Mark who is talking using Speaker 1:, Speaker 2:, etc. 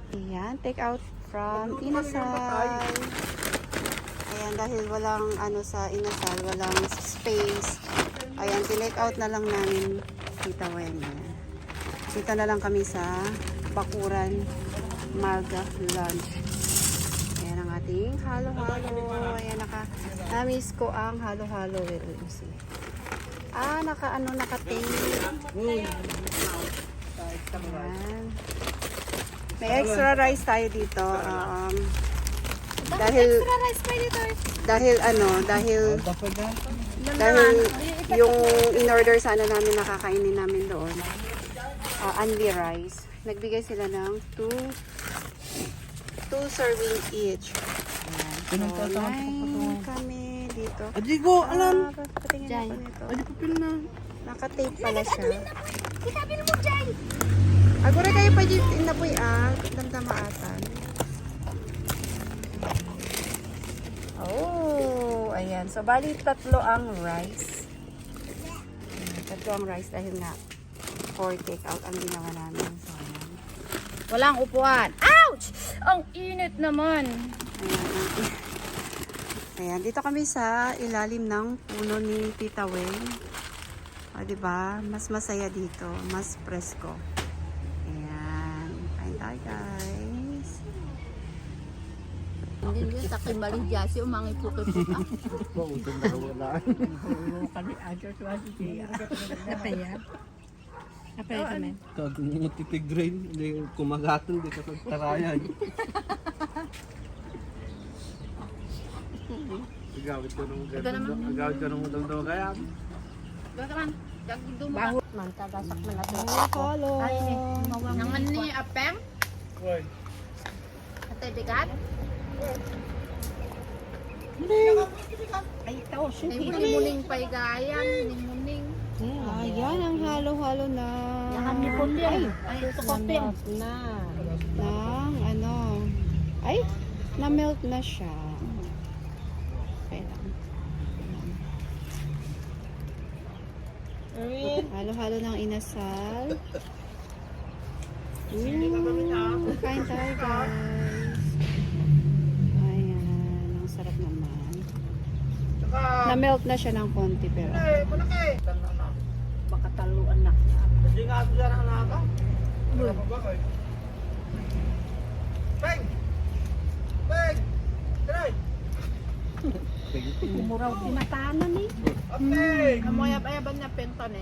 Speaker 1: Ayan, take out from Inasal. Ayan, dahil walang ano sa Inasal, walang space. Ayan, tinake out na lang namin Tita Wen. Ayan. Dito na lang kami sa Bakuran Marga Lunch. Ayan ang ating halo-halo. Ayan, namiss ko ang halo-halo. Let me see. Naka-tape. Ayan. May extra rice tayo dito. Dahil yung in-order sana namin nakakainin namin doon. Only rice. Nagbigay sila ng 2 serving each. Ayan. So, 9 kami dito.
Speaker 2: Adigo, alam.
Speaker 1: Patingin ako nito.
Speaker 2: Adipupil na.
Speaker 1: Naka-tape pala siya.
Speaker 3: Kitabil mo dyan!
Speaker 1: Agora kayo pa dito na po damdamaatan. Oh, ayan. So, bali tatlo ang rice. Tatlo ang rice dahil nga for take out ang ginawa namin. So, ayan.
Speaker 3: Walang upuan. Ouch! Ang init naman.
Speaker 1: Ayan. Ayan. Dito kami sa ilalim ng puno ni Tita Wen. O, diba? Mas masaya dito. Mas presko. Ayan. Kain tayo, guys.
Speaker 3: Hindi nyo sa kimaling jasi umangi puti-puta.
Speaker 2: Pautong na wala.
Speaker 4: Kami agad wasi siya. Apa ya? Apa ya kami?
Speaker 2: Kag matitig drain, hindi kumagatan, hindi ka pagtarayan. Agawit ko nung ganda kaya.
Speaker 3: Baka man, dagdo mo.
Speaker 4: Baho man tagasak man ato.
Speaker 1: Hello.
Speaker 4: Ay ni, mawang
Speaker 3: Nangan ni apeng?
Speaker 2: Hoy.
Speaker 3: Atay bigat?
Speaker 4: ay tao
Speaker 3: Ay
Speaker 4: sige.
Speaker 3: muning paigayan, muning.
Speaker 1: Ayan, ang halo-halo na.
Speaker 4: Yahan ni kundi ay. Ay tukopin.
Speaker 1: ng ay, na-melt na siya. Okay lang. Halo-halo ng Inasal. Kain tayo, guys. Ayan, ang sarap naman. Na-melt na siya ng konti pero.
Speaker 4: Baka taluan na.
Speaker 2: Hindi nga ako dyan ang naka. Peng! Peng! Try!
Speaker 4: Muraw tinatanan ni.
Speaker 2: Peng!
Speaker 3: Amoy ayaban na penton eh.